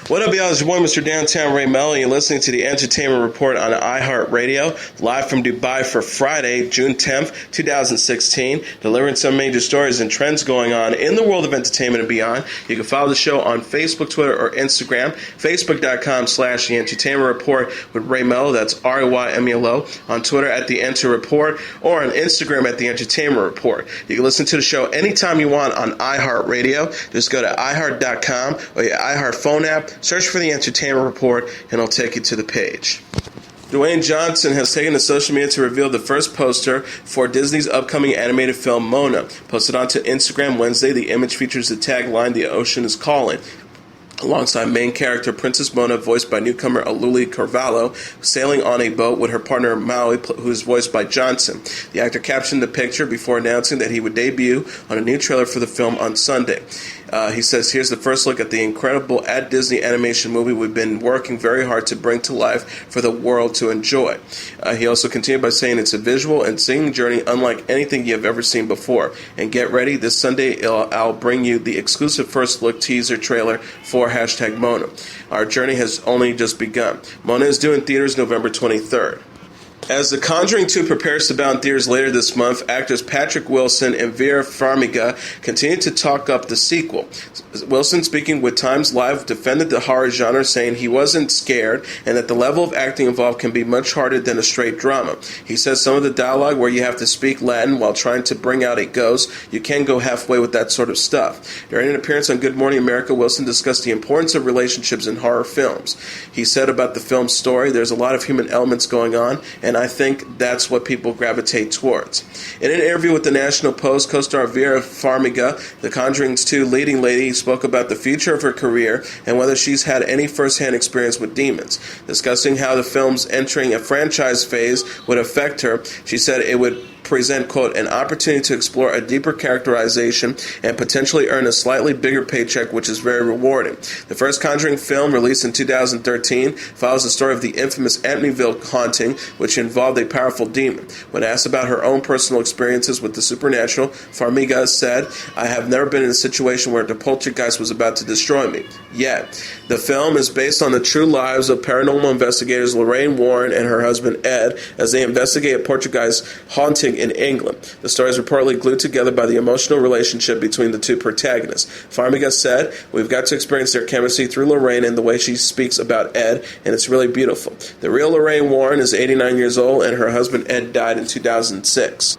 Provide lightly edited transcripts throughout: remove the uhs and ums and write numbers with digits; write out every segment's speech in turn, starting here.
What up, y'all? It's your boy, Mr. Downtown Ray Melo, and you're listening to the Entertainment Report on iHeartRadio, live from Dubai for Friday, June 10th, 2016, delivering some major stories and trends going on in the world of entertainment and beyond. You can follow the show on Facebook, Twitter, or Instagram, facebook.com/The Entertainment Report with Ray Melo, that's RAYMELO, on Twitter at The Enter Report, or on Instagram at The Entertainment Report. You can listen to the show anytime you want on iHeartRadio. Just go to iHeart.com or your iHeart phone app, search for The Entertainment Report, and it'll take you to the page. Dwayne Johnson has taken to social media to reveal the first poster for Disney's upcoming animated film Moana. Posted onto Instagram Wednesday, the image features the tagline, "The Ocean is Calling," alongside main character Princess Moana, voiced by newcomer Aluli Carvalho, sailing on a boat with her partner Maui, who is voiced by Johnson. The actor captioned the picture before announcing that he would debut on a new trailer for the film on Sunday. He says, "Here's the first look at the incredible at Disney animation movie we've been working very hard to bring to life for the world to enjoy." He also continued by saying, "It's a visual and singing journey unlike anything you have ever seen before. And get ready, this Sunday I'll bring you the exclusive first look teaser trailer for #Mona. Our journey has only just begun." Mona is due in theaters November 23rd. As The Conjuring 2 prepares to bound theaters later this month, actors Patrick Wilson and Vera Farmiga continue to talk up the sequel. Wilson, speaking with Times Live, defended the horror genre, saying he wasn't scared and that the level of acting involved can be much harder than a straight drama. He says some of the dialogue where you have to speak Latin while trying to bring out a ghost, you can go halfway with that sort of stuff. During an appearance on Good Morning America, Wilson discussed the importance of relationships in horror films. He said about the film's story, "There's a lot of human elements going on, and I think that's what people gravitate towards." In an interview with the National Post, co-star Vera Farmiga, The Conjuring's 2 leading lady, spoke about the future of her career and whether she's had any first-hand experience with demons. Discussing how the film's entering a franchise phase would affect her, she said it would present, quote, "an opportunity to explore a deeper characterization and potentially earn a slightly bigger paycheck, which is very rewarding." The first Conjuring film, released in 2013, follows the story of the infamous Amityville haunting, which involved a powerful demon. When asked about her own personal experiences with the supernatural, Farmiga said, "I have never been in a situation where the poltergeist was about to destroy me. Yet." The film is based on the true lives of paranormal investigators Lorraine Warren and her husband Ed as they investigate a poltergeist haunting in England. The story is reportedly glued together by the emotional relationship between the two protagonists. Farmiga said, "We've got to experience their chemistry through Lorraine and the way she speaks about Ed, and it's really beautiful." The real Lorraine Warren is 89 years old, and her husband Ed died in 2006.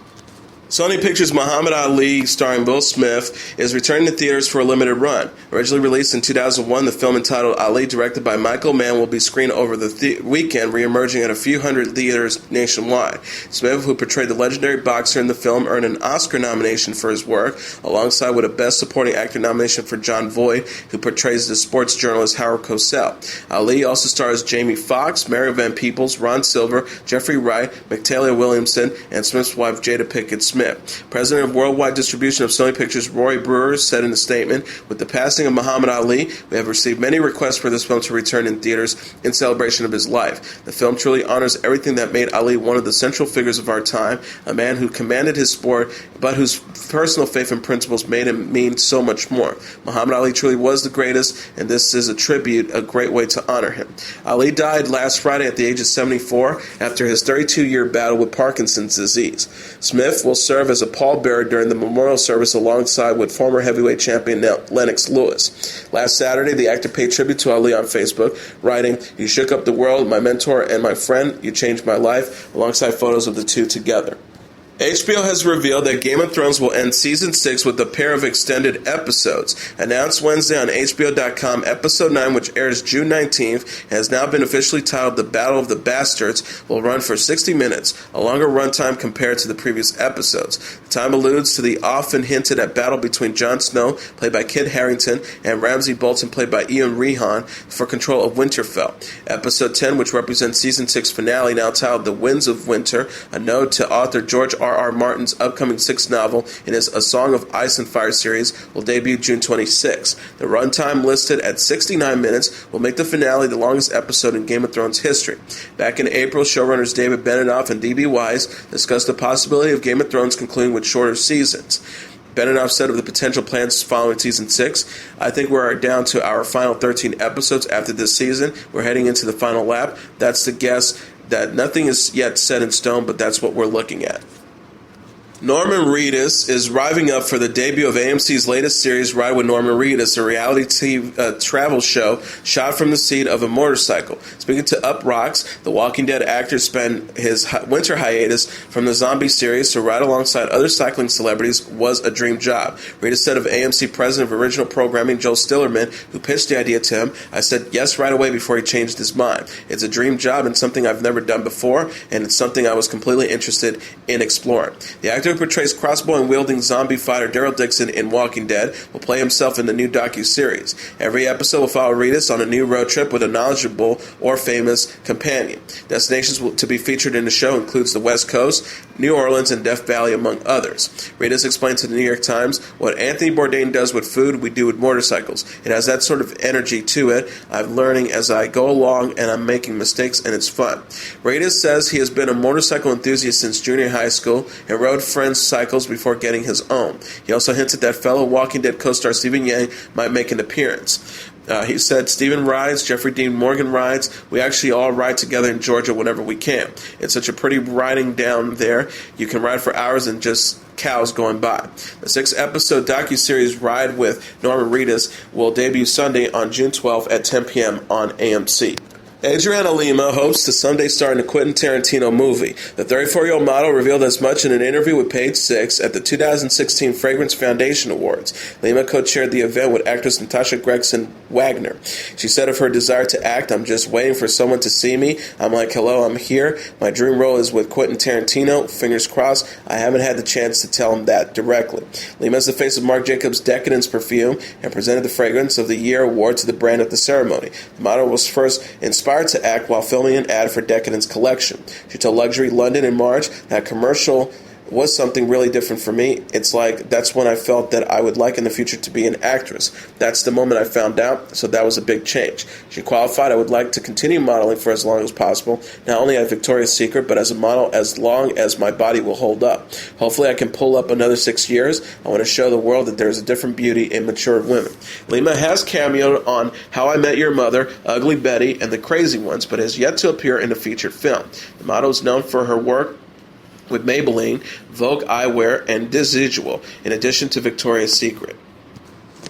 Sony Pictures' Muhammad Ali, starring Will Smith, is returning to theaters for a limited run. Originally released in 2001, the film entitled Ali, directed by Michael Mann, will be screened over the weekend, re-emerging at a few hundred theaters nationwide. Smith, who portrayed the legendary boxer in the film, earned an Oscar nomination for his work, alongside with a Best Supporting Actor nomination for Jon Voight, who portrays the sports journalist Howard Cosell. Ali also stars Jamie Foxx, Mary Van Peebles, Ron Silver, Jeffrey Wright, McTalia Williamson, and Smith's wife Jada Pinkett Smith. President of Worldwide Distribution of Sony Pictures, Roy Brewer, said in a statement, "With the passing of Muhammad Ali, we have received many requests for this film to return in theaters in celebration of his life. The film truly honors everything that made Ali one of the central figures of our time, a man who commanded his sport, but whose personal faith and principles made him mean so much more. Muhammad Ali truly was the greatest, and this is a tribute, a great way to honor him." Ali died last Friday at the age of 74 after his 32-year battle with Parkinson's disease. Smith will serve as a pallbearer during the memorial service alongside with former heavyweight champion Lennox Lewis. Last Saturday, the actor paid tribute to Ali on Facebook, writing, "You shook up the world, my mentor and my friend. You changed my life," alongside photos of the two together. HBO has revealed that Game of Thrones will end Season 6 with a pair of extended episodes. Announced Wednesday on HBO.com, Episode 9, which airs June 19th, has now been officially titled The Battle of the Bastards, will run for 60 minutes, a longer runtime compared to the previous episodes. The time alludes to the often hinted at battle between Jon Snow, played by Kit Harington, and Ramsay Bolton, played by Ian Rehan, for control of Winterfell. Episode 10, which represents Season 6 finale, now titled The Winds of Winter, a nod to author George R.R. Martin's upcoming 6th novel in his A Song of Ice and Fire series, will debut June 26. The runtime, listed at 69 minutes, will make the finale the longest episode in Game of Thrones history. Back in April, showrunners David Benioff and D.B. Weiss discussed the possibility of Game of Thrones concluding with shorter seasons. been enough said of the potential plans following season 6. I think we're down to our final 13 episodes after this season. We're heading into the final lap. That's the guess. That nothing is yet set in stone, but that's what we're looking at. Norman Reedus is revving up for the debut of AMC's latest series, Ride with Norman Reedus, a reality travel show shot from the seat of a motorcycle. Speaking to Up Rocks, the Walking Dead actor spent his winter hiatus from the zombie series to ride alongside other cycling celebrities was a dream job. Reedus said of AMC president of original programming, Joel Stillerman, who pitched the idea to him, "I said yes right away before he changed his mind. It's a dream job and something I've never done before, and it's something I was completely interested in exploring." The actor who portrays crossbow-wielding zombie fighter Daryl Dixon in Walking Dead will play himself in the new docu-series. Every episode will follow Reedus on a new road trip with a knowledgeable or famous companion. Destinations to be featured in the show includes the West Coast, New Orleans, and Death Valley, among others. Reedus explained to the New York Times, "What Anthony Bourdain does with food, we do with motorcycles. It has that sort of energy to it. I'm learning as I go along, and I'm making mistakes, and it's fun." Reedus says he has been a motorcycle enthusiast since junior high school and rode friends' cycles before getting his own. He also hinted that fellow Walking Dead co-star Stephen Yang might make an appearance. He said, "Stephen rides, Jeffrey Dean Morgan rides. We actually all ride together in Georgia whenever we can. It's such a pretty riding down there. You can ride for hours and just cows going by." The 6-episode docuseries Ride with Norman Reedus will debut Sunday on June 12th at 10 p.m. on AMC. Adriana Lima hopes to someday star in a Quentin Tarantino movie. The 34-year-old model revealed as much in an interview with Page Six at the 2016 Fragrance Foundation Awards. Lima co-chaired the event with actress Natasha Gregson Wagner. She said of her desire to act, "I'm just waiting for someone to see me. I'm like, hello, I'm here. My dream role is with Quentin Tarantino. Fingers crossed. I haven't had the chance to tell him that directly." Lima is the face of Marc Jacobs' Decadence perfume and presented the Fragrance of the Year award to the brand at the ceremony. The model was first inspired to act while filming an ad for Decadence collection. She told Luxury London in March that commercial was something really different for me. It's like, that's when I felt that I would like in the future to be an actress. That's the moment I found out, so that was a big change. She qualified, "I would like to continue modeling for as long as possible, not only at Victoria's Secret, but as a model as long as my body will hold up. Hopefully I can pull up another 6 years. I want to show the world that there is a different beauty in mature women." Lima has cameoed on How I Met Your Mother, Ugly Betty, and The Crazy Ones, but has yet to appear in a featured film. The model is known for her work with Maybelline, Vogue Eyewear, and Desidual, in addition to Victoria's Secret.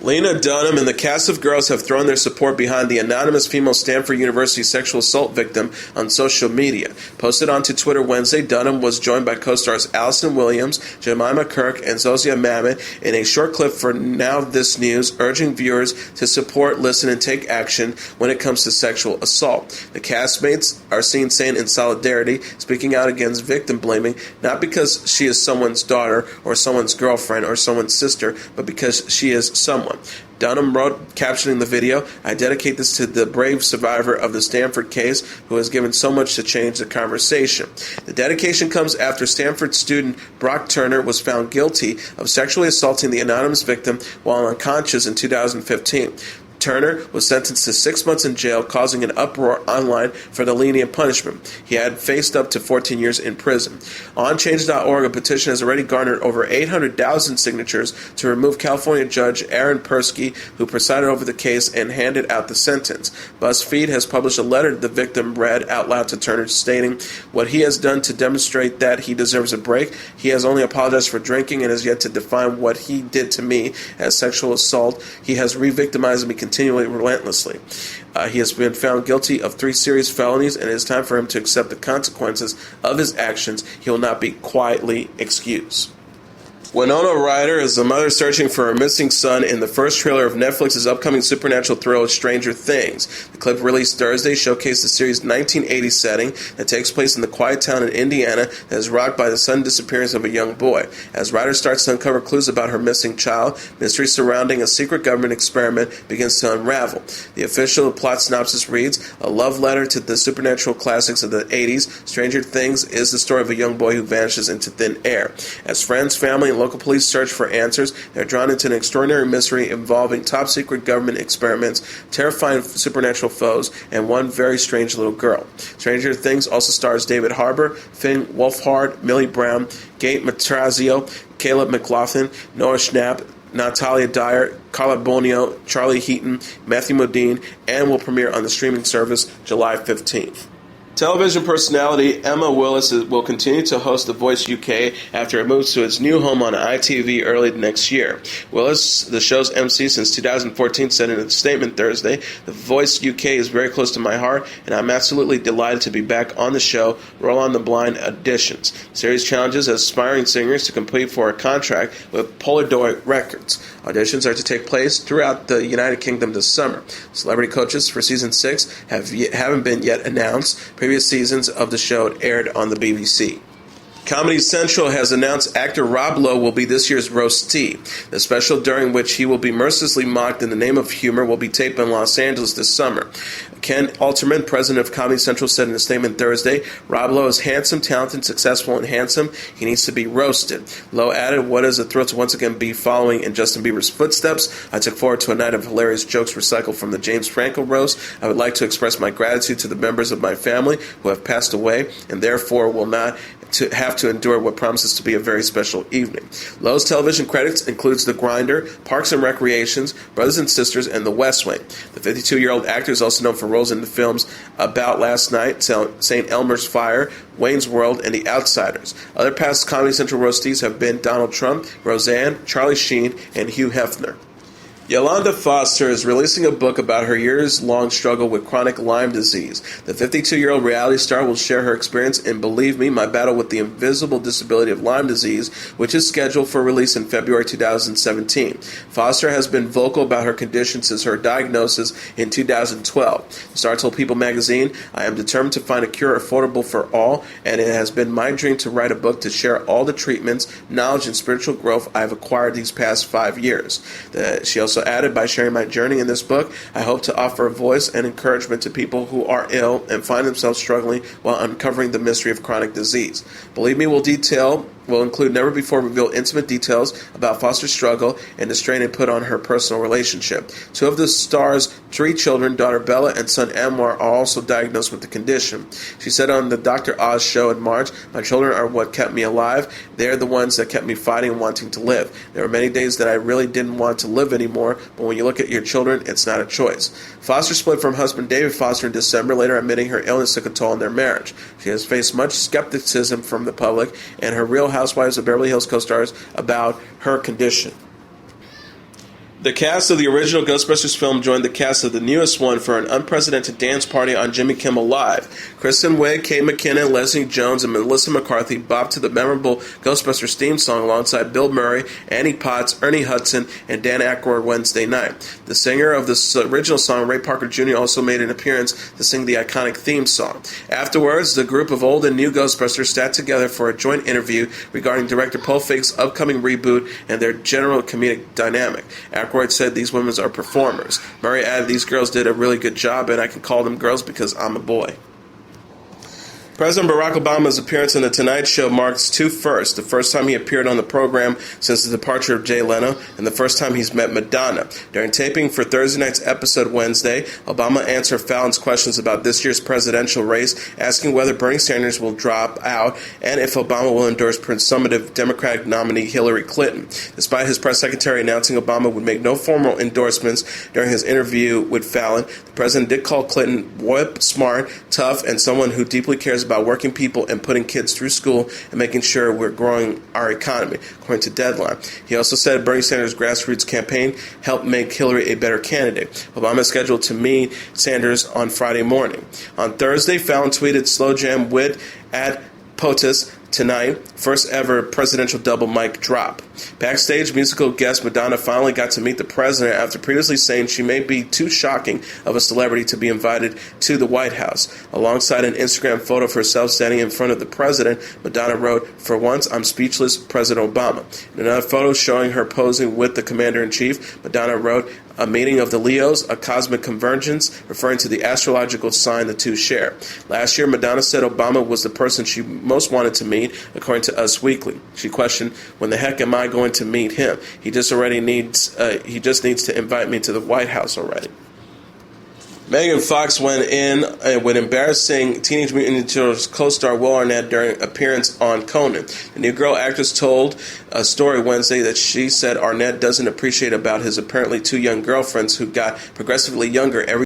Lena Dunham and the cast of Girls have thrown their support behind the anonymous female Stanford University sexual assault victim on social media. Posted onto Twitter Wednesday, Dunham was joined by co-stars Allison Williams, Jemima Kirk, and Zosia Mamet in a short clip for Now This News, urging viewers to support, listen, and take action when it comes to sexual assault. The castmates are seen saying in solidarity, speaking out against victim blaming, not because she is someone's daughter or someone's girlfriend or someone's sister, but because she is someone. Dunham wrote, captioning the video, "I dedicate this to the brave survivor of the Stanford case who has given so much to change the conversation." The dedication comes after Stanford student Brock Turner was found guilty of sexually assaulting the anonymous victim while unconscious in 2015. Turner was sentenced to 6 months in jail, causing an uproar online for the lenient punishment. He had faced up to 14 years in prison. On Change.org, a petition has already garnered over 800,000 signatures to remove California Judge Aaron Persky, who presided over the case and handed out the sentence. BuzzFeed has published a letter the victim read out loud to Turner, stating, "What he has done to demonstrate that he deserves a break. He has only apologized for drinking and has yet to define what he did to me as sexual assault. He has re-victimized me continually, relentlessly. He has been found guilty of 3 serious felonies, and it is time for him to accept the consequences of his actions. He will not be quietly excused." Winona Ryder is a mother searching for her missing son in the first trailer of Netflix's upcoming supernatural thriller Stranger Things. The clip released Thursday showcased the series' 1980s setting that takes place in the quiet town in Indiana that is rocked by the sudden disappearance of a young boy. As Ryder starts to uncover clues about her missing child, mystery surrounding a secret government experiment begins to unravel. The official plot synopsis reads, "A love letter to the supernatural classics of the 80s, Stranger Things is the story of a young boy who vanishes into thin air. As friends, family, and local police search for answers, they're drawn into an extraordinary mystery involving top-secret government experiments, terrifying supernatural foes, and one very strange little girl. Stranger Things also stars David Harbour, Finn Wolfhard, Millie Brown, Gate Matrazio, Caleb McLaughlin, Noah Schnapp, Natalia Dyer, Carla Bonio, Charlie Heaton, Matthew Modine, and will premiere on the streaming service July 15th. Television personality Emma Willis will continue to host The Voice UK after it moves to its new home on ITV early next year. Willis, the show's MC since 2014, said in a statement Thursday, "The Voice UK is very close to my heart, and I'm absolutely delighted to be back on the show. Roll on the blind auditions." The series challenges aspiring singers to compete for a contract with Polydor Records. Auditions are to take place throughout the United Kingdom this summer. Celebrity coaches for Season 6 haven't been yet announced. Previous seasons of the show aired on the BBC. Comedy Central has announced actor Rob Lowe will be this year's roastee. The special, during which he will be mercilessly mocked in the name of humor, will be taped in Los Angeles this summer. Ken Alterman, president of Comedy Central, said in a statement Thursday, "Rob Lowe is handsome, talented, successful, and handsome. He needs to be roasted." Lowe added, "What is a thrill to once again be following in Justin Bieber's footsteps. I took forward to a night of hilarious jokes recycled from the James Franco roast. I would like to express my gratitude to the members of my family who have passed away and therefore will not have to endure what promises to be a very special evening." Lowe's television credits includes The Grinder, Parks and Recreations, Brothers and Sisters, and The West Wing. The 52-year-old actor is also known for roles in the films About Last Night, St. Elmer's Fire, Wayne's World, and The Outsiders. Other past Comedy Central roastees have been Donald Trump, Roseanne, Charlie Sheen, and Hugh Hefner. Yolanda Foster is releasing a book about her years-long struggle with chronic Lyme disease. The 52-year-old reality star will share her experience in Believe Me, My Battle with the Invisible Disability of Lyme Disease, which is scheduled for release in February 2017. Foster has been vocal about her condition since her diagnosis in 2012. The star told People magazine, "I am determined to find a cure affordable for all, and it has been my dream to write a book to share all the treatments, knowledge, and spiritual growth I have acquired these past 5 years." She also added, "By sharing my journey in this book, I hope to offer a voice and encouragement to people who are ill and find themselves struggling while uncovering the mystery of chronic disease. Believe Me will include never-before revealed intimate details about Foster's struggle and the strain it put on her personal relationship. 2 of the star's 3 children, daughter Bella and son Anwar, are also diagnosed with the condition." She said on the Dr. Oz show in March, "My children are what kept me alive. They're the ones that kept me fighting and wanting to live. There were many days that I really didn't want to live anymore, but when you look at your children, it's not a choice." Foster split from husband David Foster in December, later admitting her illness took a toll on their marriage. She has faced much skepticism from the public and her Real Housewives of Beverly Hills co-stars about her condition. The cast of the original Ghostbusters film joined the cast of the newest one for an unprecedented dance party on Jimmy Kimmel Live. Kristen Wiig, Kate McKinnon, Leslie Jones, and Melissa McCarthy bopped to the memorable Ghostbusters theme song alongside Bill Murray, Annie Potts, Ernie Hudson, and Dan Aykroyd Wednesday night. The singer of the original song, Ray Parker Jr., also made an appearance to sing the iconic theme song. Afterwards, the group of old and new Ghostbusters sat together for a joint interview regarding director Paul Feig's upcoming reboot and their general comedic dynamic. Aykroyd said these women are performers. Murray added, "These girls did a really good job, and I can call them girls because I'm a boy." President Barack Obama's appearance on The Tonight Show marks 2 firsts. The first time he appeared on the program since the departure of Jay Leno, and the first time he's met Madonna. During taping for Thursday night's episode Wednesday, Obama answered Fallon's questions about this year's presidential race, asking whether Bernie Sanders will drop out and if Obama will endorse presumptive Democratic nominee Hillary Clinton. Despite his press secretary announcing Obama would make no formal endorsements during his interview with Fallon, the president did call Clinton whip, smart, tough, and someone who deeply cares about working people and putting kids through school and making sure we're growing our economy, according to Deadline. He also said Bernie Sanders' grassroots campaign helped make Hillary a better candidate. Obama is scheduled to meet Sanders on Friday morning. On Thursday, Fallon tweeted, "Slow jam wit at POTUS tonight, first ever presidential double mic drop." Backstage, musical guest Madonna finally got to meet the president after previously saying she may be too shocking of a celebrity to be invited to the White House. Alongside an Instagram photo of herself standing in front of the president, Madonna wrote, "For once, I'm speechless, President Obama." In another photo showing her posing with the commander-in-chief, Madonna wrote, a meeting of the Leos, a cosmic convergence, referring to the astrological sign the two share. Last year, Madonna said Obama was the person she most wanted to meet, according to Us Weekly. She questioned, "When the heck am I going to meet him? He just needs to invite me to the White House already." Megan Fox went in with embarrassing Teenage Mutant Ninja Turtles co-star Will Arnett during appearance on Conan. The new girl actress told a story Wednesday that she said Arnett doesn't appreciate about his apparently two young girlfriends who got progressively younger every